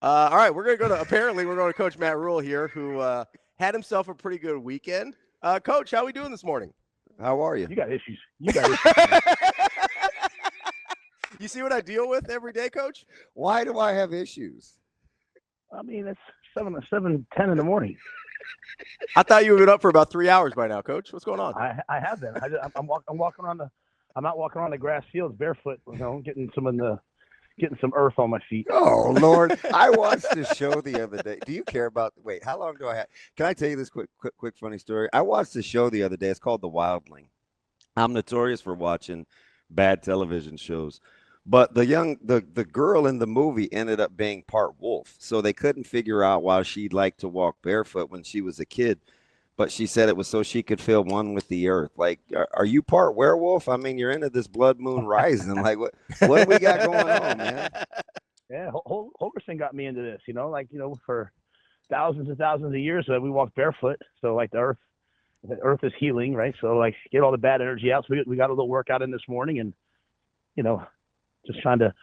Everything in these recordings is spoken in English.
All right, apparently we're going to Coach Matt Rhule here, who had himself a pretty good weekend. Coach, how are we doing this morning? How are you? You got issues. You got issues. You see what I deal with every day, Coach? Why do I have issues? I mean, it's 7:10 in the morning. I thought you had been up for about 3 hours by now, Coach. What's going on? I have been. I'm walking on the. I'm not walking on the grass fields barefoot. Getting some earth on my feet. Oh Lord! I watched the show the other day. Do you care about? Wait, how long do I have? Can I tell you this quick funny story? I watched the show the other day. It's called The Wildling. I'm notorious for watching bad television shows. But the girl in the movie ended up being part wolf. So they couldn't figure out why she liked to walk barefoot when she was a kid. But she said it was so she could feel one with the earth. Like, are you part werewolf? I mean, you're into this blood moon rising. Like, what do we got going on, man? Yeah, Holgerson got me into this. For thousands and thousands of years, we walked barefoot. So like the earth is healing, right? So like get all the bad energy out. So we got a little workout in this morning, and just trying to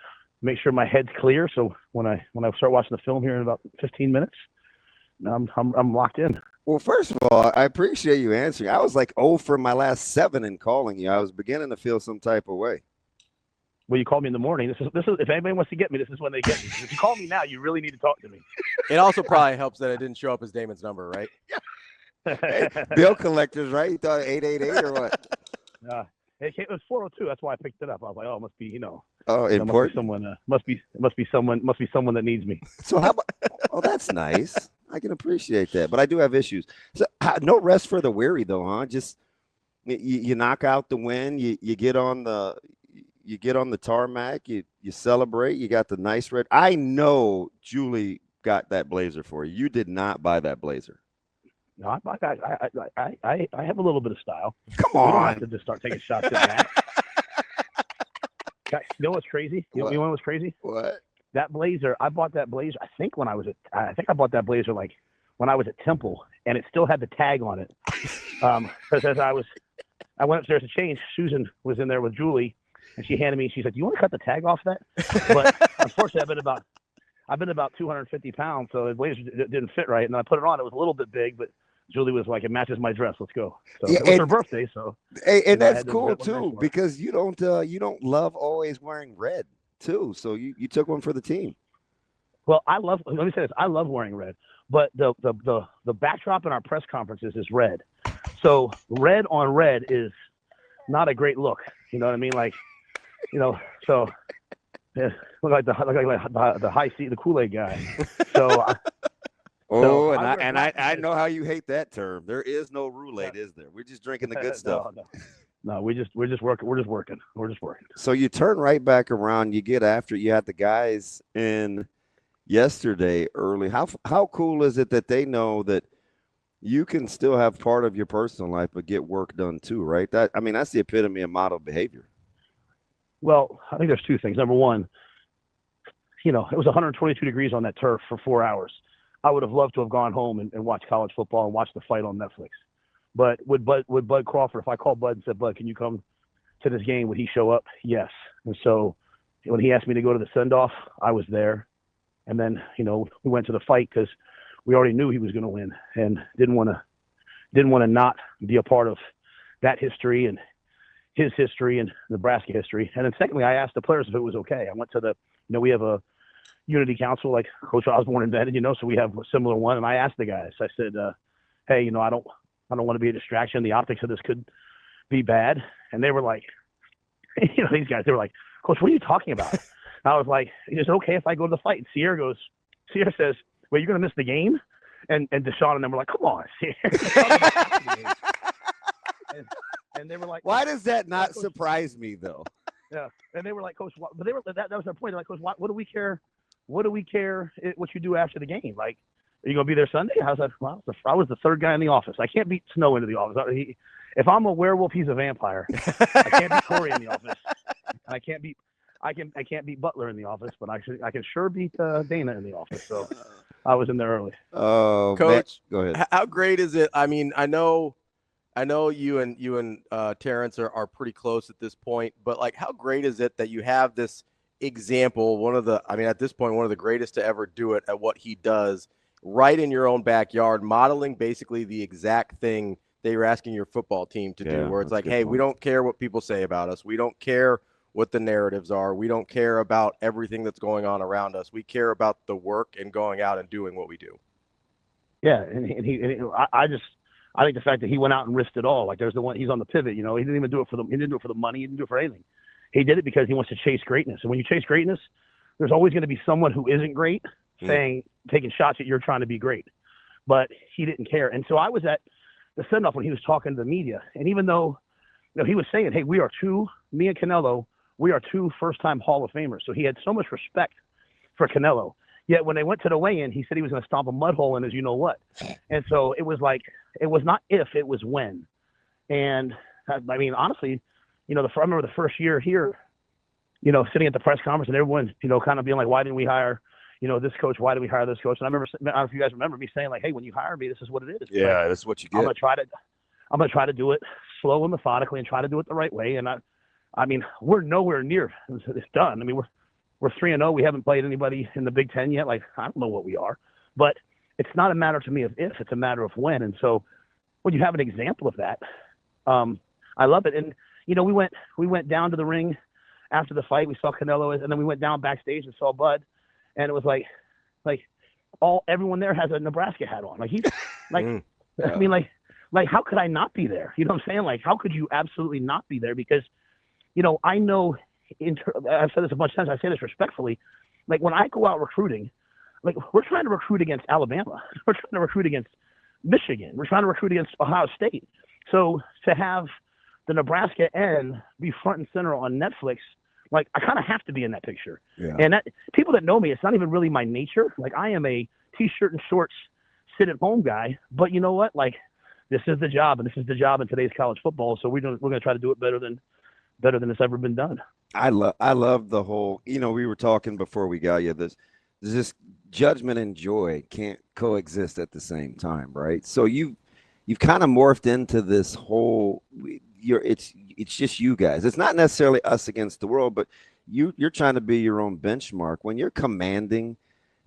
make sure my head's clear. So when I start watching the film here in about 15 minutes, I'm locked in. Well, first of all, I appreciate you answering. I was like, for my last 7 in calling you. I was beginning to feel some type of way. Well, you called me in the morning. This is if anybody wants to get me, this is when they get me. If you call me now, you really need to talk to me. It also probably helps that it didn't show up as Damon's number, right? Hey, bill collectors, right? You thought 888 or what? It was 402. That's why I picked it up. I was like, oh, it must be, Important. Must be someone that needs me. So how about? Oh, that's nice. I can appreciate that, but I do have issues. So no rest for the weary, though, huh? Just you knock out the win. You get on the tarmac. You celebrate. You got the nice red. I know Julie got that blazer for you. You did not buy that blazer. No, I have a little bit of style. Come on. We don't on. have to just start taking shots at that. You know what's crazy? You know what's crazy? What? That blazer, I bought that blazer, I think I bought that blazer like when I was at Temple, and it still had the tag on it. Because as I went upstairs to change, Susan was in there with Julie, and she handed me, she said, do you want to cut the tag off that? But unfortunately, I've been about 250 pounds, so the blazer didn't fit right. And then I put it on. It was a little bit big, but Julie was like, it matches my dress. Let's go. So it was her birthday. So and that's cool too, because you don't love always wearing red too. So you took one for the team. Well, let me say this. I love wearing red, but the backdrop in our press conferences is red. So red on red is not a great look. You know what I mean? Like, so yeah, look like the high seat, the Kool-Aid guy. So. I know how you hate that term. There is no roulette, is there? We're just drinking the good stuff. No, we're just working. We're just working. So you turn right back around. You get after it. You had the guys in yesterday early. How cool is it that they know that you can still have part of your personal life but get work done too, right? That's the epitome of model behavior. Well, I think there's two things. Number one, it was 122 degrees on that turf for 4 hours. I would have loved to have gone home and watched college football and watched the fight on Netflix. But would Bud Crawford, if I called Bud and said, Bud, can you come to this game? Would he show up? Yes. And so when he asked me to go to the send-off, I was there. And then, we went to the fight because we already knew he was going to win and didn't want to not be a part of that history and his history and Nebraska history. And then secondly, I asked the players if it was okay. I went to we have a Unity Council like Coach Osborne invented, so we have a similar one. And I asked the guys, I said, hey, I don't want to be a distraction. The optics of this could be bad. And they were like, these guys, they were like, Coach, what are you talking about? And I was like, is it okay if I go to the fight? And Sierra says, well, you're going to miss the game? And Deshaun and them were like, come on, Sierra. and they were like, why does that not surprise me though? Yeah. And they were like, Coach, but that was their point. They're like, Coach, what do we care? What do we care what you do after the game? Like, are you going to be there Sunday? I was like, well, I was the third guy in the office. I can't beat Snow into the office. If I'm a werewolf, he's a vampire. I can't beat Corey in the office. I can't beat Butler in the office, but I can sure beat Dana in the office. So I was in there early. Oh, Coach, go ahead. How great is it? I mean, I know you and Terence are pretty close at this point, but like, how great is it that you have this example, at this point, one of the greatest to ever do it at what he does right in your own backyard, modeling basically the exact thing that you're asking your football team to do, where it's like, hey, we don't care what people say about us. We don't care what the narratives are. We don't care about everything that's going on around us. We care about the work and going out and doing what we do. Yeah, I think the fact that he went out and risked it all, like there's the one, he's on the pivot, he didn't even do it for he didn't do it for the money, he didn't do it for anything. He did it because he wants to chase greatness. And when you chase greatness, there's always going to be someone who isn't great taking shots at you're trying to be great. But he didn't care. And so I was at the send-off when he was talking to the media. And even though he was saying, hey, me and Canelo, we are two first-time Hall of Famers. So he had so much respect for Canelo. Yet when they went to the weigh-in, he said he was going to stomp a mud hole in his you-know-what. And so it was like, it was not if, it was when. And, I mean, honestly, I remember the first year here, sitting at the press conference and everyone, kind of being like, why didn't we hire, this coach? Why did we hire this coach? And I don't know if you guys remember me saying like, hey, when you hire me, this is what it is. Yeah, like, that's what you get. I'm going to try to do it slow and methodically and try to do it the right way. And I mean, we're nowhere near it's done. I mean, we're 3-0. We haven't played anybody in the Big Ten yet. Like, I don't know what we are, but it's not a matter to me of if, it's a matter of when. And so when you have an example of that, I love it. And, we went down to the ring after the fight. We saw Canelo, and then we went down backstage and saw Bud, and it was like everyone there has a Nebraska hat on. Like he's like, I mean, like how could I not be there? You know what I'm saying? Like, how could you absolutely not be there? Because, I know. I've said this a bunch of times. I say this respectfully. Like when I go out recruiting, like we're trying to recruit against Alabama, we're trying to recruit against Michigan, we're trying to recruit against Ohio State. So to have the Nebraska end be front and center on Netflix, like I kind of have to be in that picture. Yeah. And that people that know me, it's not even really my nature. Like I am a t-shirt and shorts sit at home guy, but you know what? Like this is the job, and this is the job in today's college football. So we're going to try to do it better than it's ever been done. I love the whole, we were talking before we got you, this judgment and joy can't coexist at the same time, right? So you've kind of morphed into this whole, it's just you guys. It's not necessarily us against the world, but you're trying to be your own benchmark. When you're commanding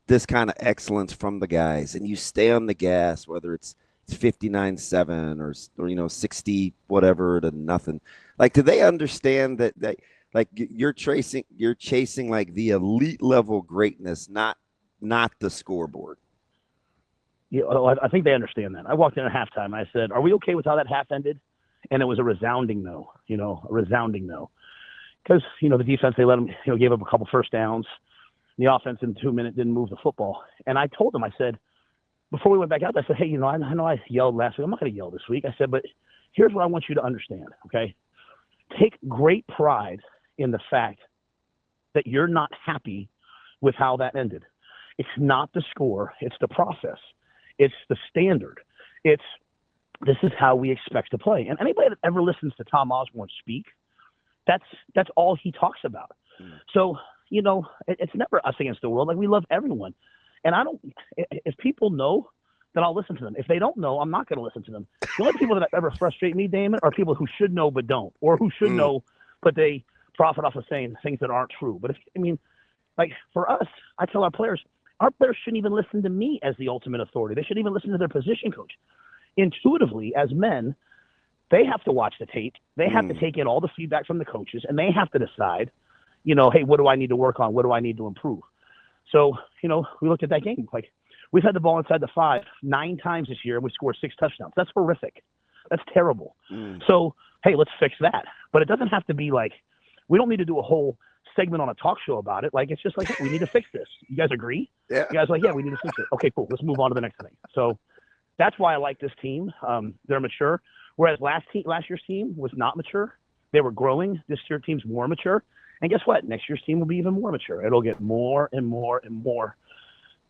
this kind of excellence from the guys and you stay on the gas, whether it's 59-7 or 60 whatever to nothing. Like, do they understand that like you're chasing like the elite level greatness, not the scoreboard? Yeah, I think they understand that. I walked in at halftime and I said, "Are we okay with how that half ended?" And it was a resounding no. A resounding no. Because the defense, they let them gave up a couple first downs. The offense in 2 minutes didn't move the football. And I told them, I said, before we went back out, I said, hey, I know I yelled last week. I'm not going to yell this week. I said, but here's what I want you to understand, okay? Take great pride in the fact that you're not happy with how that ended. It's not the score. It's the process. It's the standard. This is how we expect to play. And anybody that ever listens to Tom Osborne speak, that's all he talks about. So, it's never us against the world. Like, we love everyone. And if people know, then I'll listen to them. If they don't know, I'm not going to listen to them. The only people that ever frustrate me, Damon, are people who should know but don't, or who should know but they profit off of saying things that aren't true. But for us, I tell our players shouldn't even listen to me as the ultimate authority. They shouldn't even listen to their position coach. Intuitively, as men, they have to watch the tape. They have to take in all the feedback from the coaches, and they have to decide, hey, what do I need to work on? What do I need to improve? So, we looked at that game. Like, we've had the ball inside the 5 9 times this year, and we scored 6 touchdowns. That's horrific. That's terrible. So, hey, let's fix that. But it doesn't have to be like, we don't need to do a whole segment on a talk show about it. Like, it's just like, hey, we need to fix this. You guys agree? Yeah. You guys are like, yeah, we need to fix it. Okay, cool. Let's move on to the next thing. So that's why I like this team. They're mature. Whereas last year's team was not mature. They were growing. This year's team's more mature. And guess what? Next year's team will be even more mature. It'll get more and more and more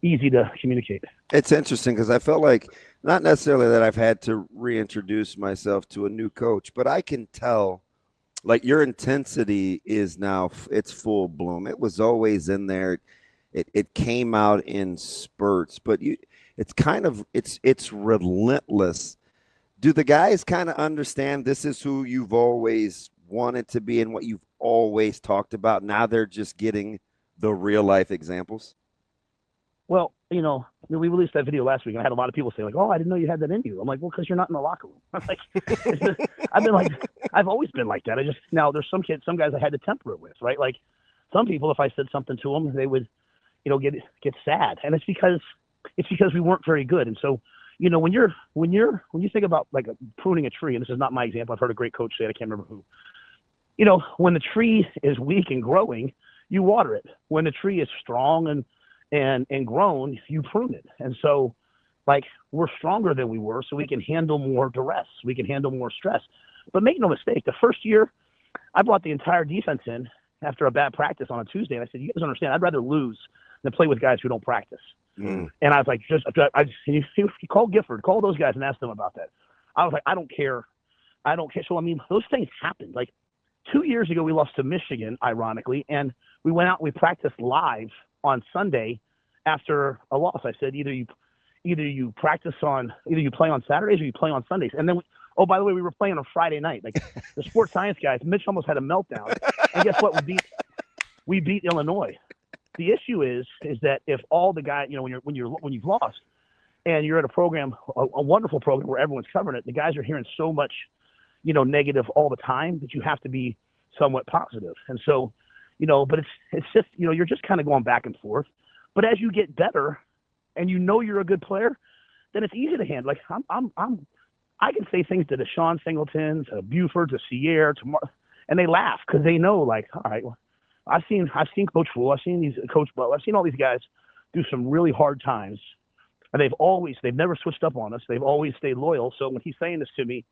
easy to communicate. It's interesting because I felt like not necessarily that I've had to reintroduce myself to a new coach, but I can tell like your intensity is now it's full bloom. It was always in there. It came out in spurts, but it's relentless. Do the guys kind of understand this is who you've always wanted to be and what you've always talked about, now they're just getting the real life examples? Well, we released that video last week, and I had a lot of people say, like, "Oh, I didn't know you had that in you." I'm like, "Well, because you're not in the locker room." I'm like, I've always been like that. Now there's some guys I had to temper it with, right? Like some people, if I said something to them, they would, get sad, and it's because we weren't very good. And so, when you think about like pruning a tree, and this is not my example, I've heard a great coach say it, I can't remember who. When the tree is weak and growing, you water it. When the tree is strong and grown, you prune it. And so, like, we're stronger than we were, so we can handle more duress. We can handle more stress. But make no mistake, the first year, I brought the entire defense in after a bad practice on a Tuesday, and I said, "You guys understand, I'd rather lose than play with guys who don't practice." And I was like, you call Gifford, call those guys and ask them about that. I was like, I don't care. So, those things happened. Like 2 years ago, we lost to Michigan, ironically, and we went out and we practiced live on Sunday after a loss. I said, either you play on Saturdays or you play on Sundays. And then, by the way, we were playing on Friday night. Like the sports science guys, Mitch almost had a meltdown. And guess what? We beat Illinois. The issue is that if all the guys, when you've lost and you're at a program, a wonderful program where everyone's covering it, the guys are hearing so much, negative all the time that you have to be somewhat positive. And so, but it's just, you're just kind of going back and forth. But as you get better and you're a good player, then it's easy to handle. Like I can say things to Deshaun Singleton, to Buford, to Sierra, and they laugh because they know, like, all right, well, I've seen Coach Rhule, I've seen Coach Butler, I've seen all these guys do some really hard times, and they've never switched up on us. They've always stayed loyal. So when he's saying this to me,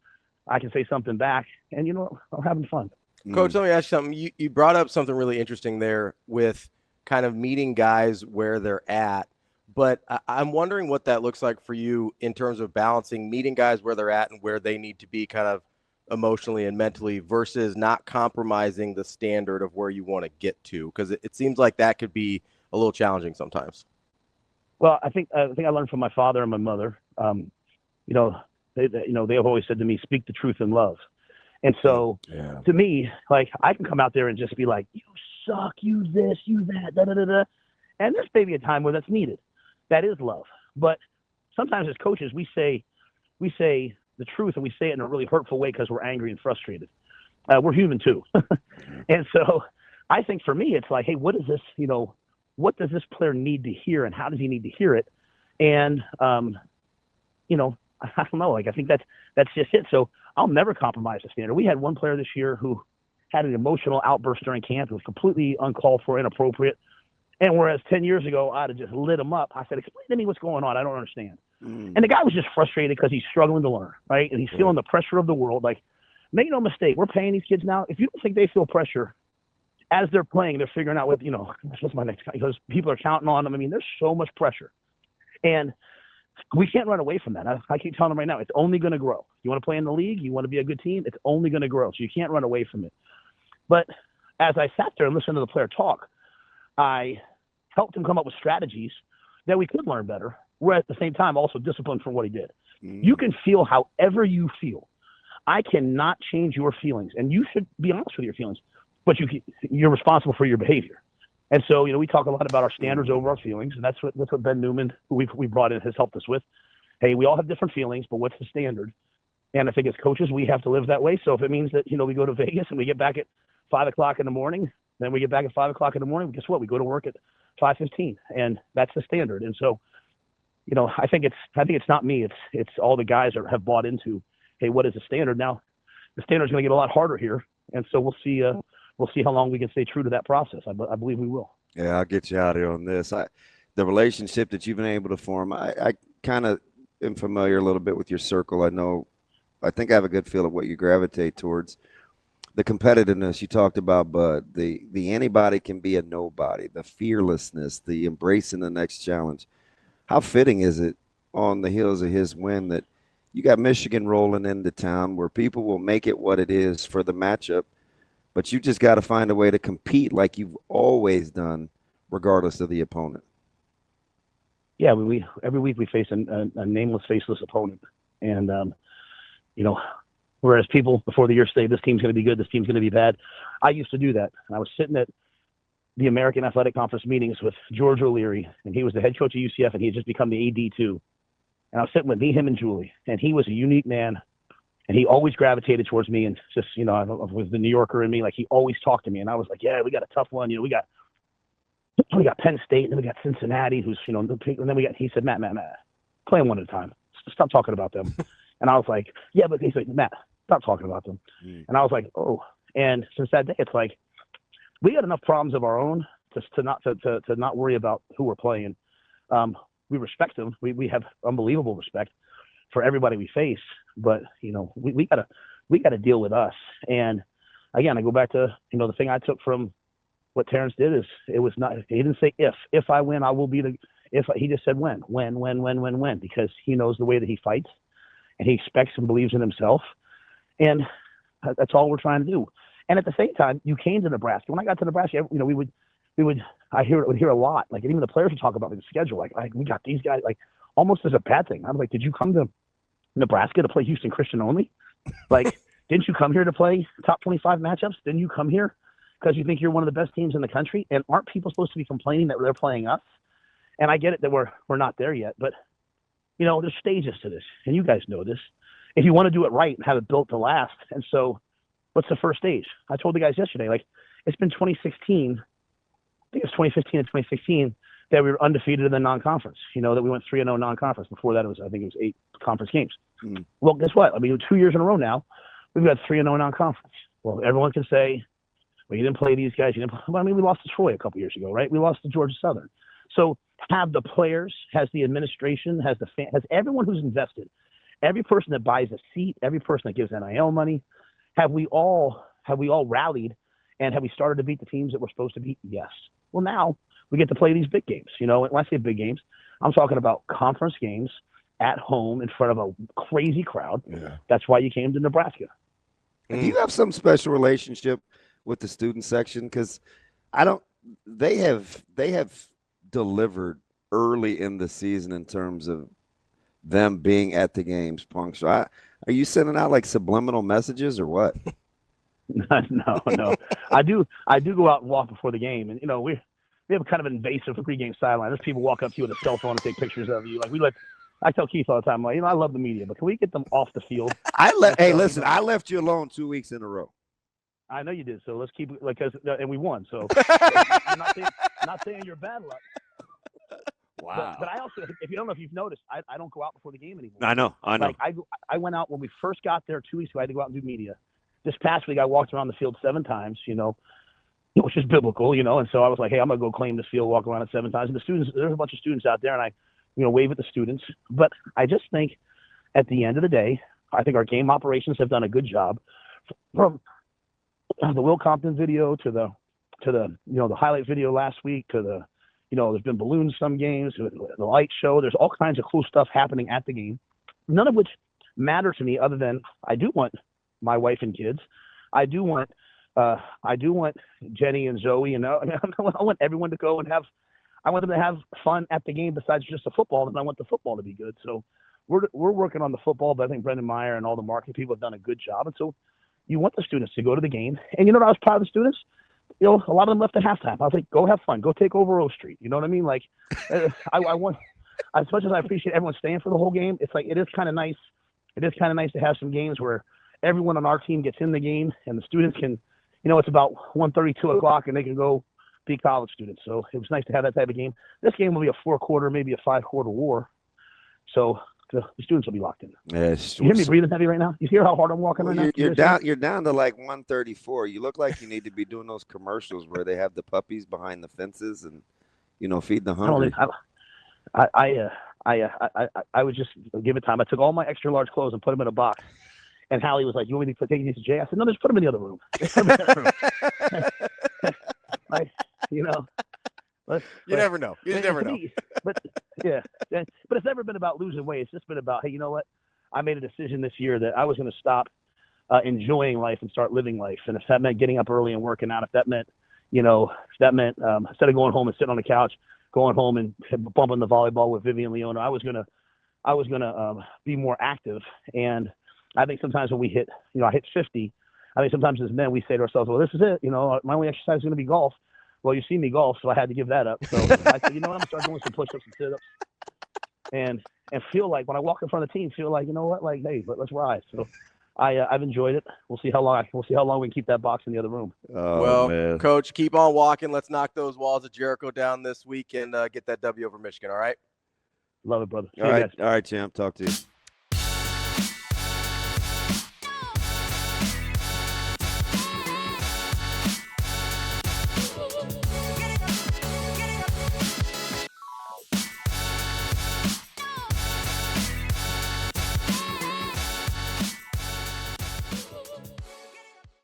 I can say something back, and I'm having fun. Coach, let me ask you something. You brought up something really interesting there with kind of meeting guys where they're at, but I'm wondering what that looks like for you in terms of balancing meeting guys where they're at and where they need to be kind of emotionally and mentally versus not compromising the standard of where you want to get to, because it seems like that could be a little challenging sometimes. Well, I think I learned from my father and my mother. They have always said to me, "Speak the truth in love." And so, to me, like, I can come out there and just be like, "You suck, you this, you that, da da da da," and there's maybe a time where that's needed. That is love. But sometimes as coaches, we say the truth, and we say it in a really hurtful way because we're angry and frustrated. We're human too. And so I think for me, it's like, hey, what does this player need to hear, and how does he need to hear it? And, I don't know. Like, I think that's just it. So I'll never compromise the standard. We had one player this year who had an emotional outburst during camp. It was completely uncalled for, inappropriate. And whereas 10 years ago, I'd have just lit him up. I said, "Explain to me what's going on. I don't understand." And the guy was just frustrated because he's struggling to learn, right? And he's feeling the pressure of the world. Like, make no mistake, we're paying these kids now. If you don't think they feel pressure as they're playing, they're figuring out what's my next guy, because people are counting on them. There's so much pressure. And we can't run away from that. I keep telling them right now, it's only going to grow. You want to play in the league, you want to be a good team, it's only going to grow. So you can't run away from it. But as I sat there and listened to the player talk, I helped him come up with strategies that we could learn better. We're at the same time also disciplined for what he did. You can feel however you feel. I cannot change your feelings, and you should be honest with your feelings, but you're responsible for your behavior. And so, we talk a lot about our standards over our feelings, and that's what Ben Newman, who we brought in, has helped us with. Hey, we all have different feelings, but what's the standard? And I think as coaches, we have to live that way. So if it means that, we go to Vegas and we get back at 5 o'clock in the morning, then we get back at 5 o'clock in the morning, guess what? We go to work at 5:15, and that's the standard. And so, I think it's not me. It's all the guys that have bought into, hey, what is the standard? Now, the standard's going to get a lot harder here, and so we'll see. We'll see how long we can stay true to that process. I believe we will. Yeah, I'll get you out here on this. The relationship that you've been able to form, I kind of am familiar a little bit with your circle. I think I have a good feel of what you gravitate towards. The competitiveness you talked about, Bud, the anybody can be a nobody, the fearlessness, the embracing the next challenge. How fitting is it on the heels of his win that you got Michigan rolling into town where people will make it what it is for the matchup, but you just got to find a way to compete like you've always done, regardless of the opponent. Yeah, every week we face a nameless, faceless opponent, and Whereas people before the year say this team's going to be good, this team's going to be bad. I used to do that. And I was sitting at the American Athletic Conference meetings with George O'Leary, and he was the head coach of UCF, and he had just become the AD too. And I was sitting with me, him, and Julie, and he was a unique man, and he always gravitated towards me, and just, you know, I was the New Yorker in me, like he always talked to me, and I was like, yeah, we got a tough one, you know, we got Penn State, and then we got Cincinnati, who's, you know, and then he said, Matt, play them one at a time. Stop talking about them. And I was like, yeah, but he's like, Matt, stop talking about them. And I was like, oh. And since that day, it's like, we got enough problems of our own to not worry about who we're playing. We respect them. We have unbelievable respect for everybody we face, but you know, we gotta deal with us. And again, I go back to, you know, the thing I took from what Terence did is it was not, he didn't say if I win, I will be he just said when, because he knows the way that he fights and he expects and believes in himself. And that's all we're trying to do. And at the same time, you came to Nebraska. When I got to Nebraska, you know, I would hear a lot, like, and even the players would talk about the schedule, like we got these guys, like almost as a bad thing. I'm like, did you come to Nebraska to play Houston Christian only? Like, didn't you come here to play top 25 matchups? Didn't you come here because you think you're one of the best teams in the country? And aren't people supposed to be complaining that they're playing us? And I get it that we're not there yet, but you know, there's stages to this, and you guys know this. If you want to do it right and have it built to last, and so what's the first stage? I told the guys yesterday, like, it's been 2016. I think it was 2015 and 2016 that we were undefeated in the non-conference. You know, that we went 3-0 non-conference. Before that, I think it was 8 conference games. Well, guess what? I mean, 2 years in a row now, we've got 3-0 non-conference. Well, everyone can say, well, you didn't play these guys. Well, I mean, we lost to Troy a couple years ago, right? We lost to Georgia Southern. So have the players, has the administration, has the fan, has everyone who's invested, every person that buys a seat, every person that gives NIL money, have we all rallied, and have we started to beat the teams that we're supposed to beat? Yes. Well, now we get to play these big games. You know, when I say big games, I'm talking about conference games at home in front of a crazy crowd. Yeah. That's why you came to Nebraska. Do you have some special relationship with the student section? Because they have delivered early in the season in terms of them being at the games punctual. Are you sending out like subliminal messages or what? No. I do go out and walk before the game, and you know, we have kind of an invasive pregame sideline. There's people walk up to you with a cell phone and take pictures of you. Like I tell Keith all the time, like, you know, I love the media, but can we get them off the field? Hey, listen, I left you alone 2 weeks in a row. I know you did, so let's keep it, like, and we won. So I'm not saying you're bad luck. Wow. But I also, if you don't know if you've noticed, I don't go out before the game anymore. I know. Like I went out when we first got there 2 weeks ago. I had to go out and do media. This past week, I walked around the field 7 times, you know, which is biblical, you know. And so I was like, hey, I'm going to go claim this field, walk around it 7 times. And the students, there's a bunch of students out there, and I, you know, wave at the students. But I just think at the end of the day, I think our game operations have done a good job. From the Will Compton video to the you know, the highlight video last week to the, you know, there's been balloons some games, the light show. There's all kinds of cool stuff happening at the game, none of which matter to me other than I do want my wife and kids. I do want Jenny and Zoe, you know. I mean, I want everyone to go and I want them to have fun at the game besides just the football, and I want the football to be good. So we're working on the football, but I think Brendan Meyer and all the marketing people have done a good job. And so you want the students to go to the game. And you know what I was proud of the students? You know, a lot of them left at halftime. I was like, go have fun. Go take over O Street. You know what I mean? Like, I want, as much as I appreciate everyone staying for the whole game, it's like, it is kind of nice. It is kind of nice to have some games where everyone on our team gets in the game and the students can, you know, it's about 1:30, 2 o'clock, and they can go be college students. So it was nice to have that type of game. This game will be a 4-quarter, maybe a 5-quarter war. So the students will be locked in. Yeah, you hear me breathing heavy right now? You hear how hard I'm walking right now? You're down to like 134. You look like you need to be doing those commercials where they have the puppies behind the fences and, you know, feed the hungry. I would just give it time. I took all my extra large clothes and put them in a box. And Hallie was like, "You want me to take these to Jay?" I said, "No, just put them in the other room." Like, you know, you never know. You never know. But yeah, but it's never been about losing weight. It's just been about, hey, you know what? I made a decision this year that I was going to stop enjoying life and start living life. And if that meant getting up early and working out, if that meant, you know, instead of going home and sitting on the couch, going home and bumping the volleyball with Vivian Leona, I was gonna be more active. And I think sometimes when we hit, I hit 50, I think sometimes as men we say to ourselves, well, this is it. My only exercise is going to be golf. Well, you see me golf, so I had to give that up. So I said, I'm going to start doing some push-ups and sit-ups, and feel like when I walk in front of the team, feel like, like, hey, let's rise. So I've enjoyed it. We'll see how long we can keep that box in the other room. Oh, well, man. Coach, keep on walking. Let's knock those walls of Jericho down this week and get that W over Michigan. All right. Love it, brother. All right, champ. Talk to you.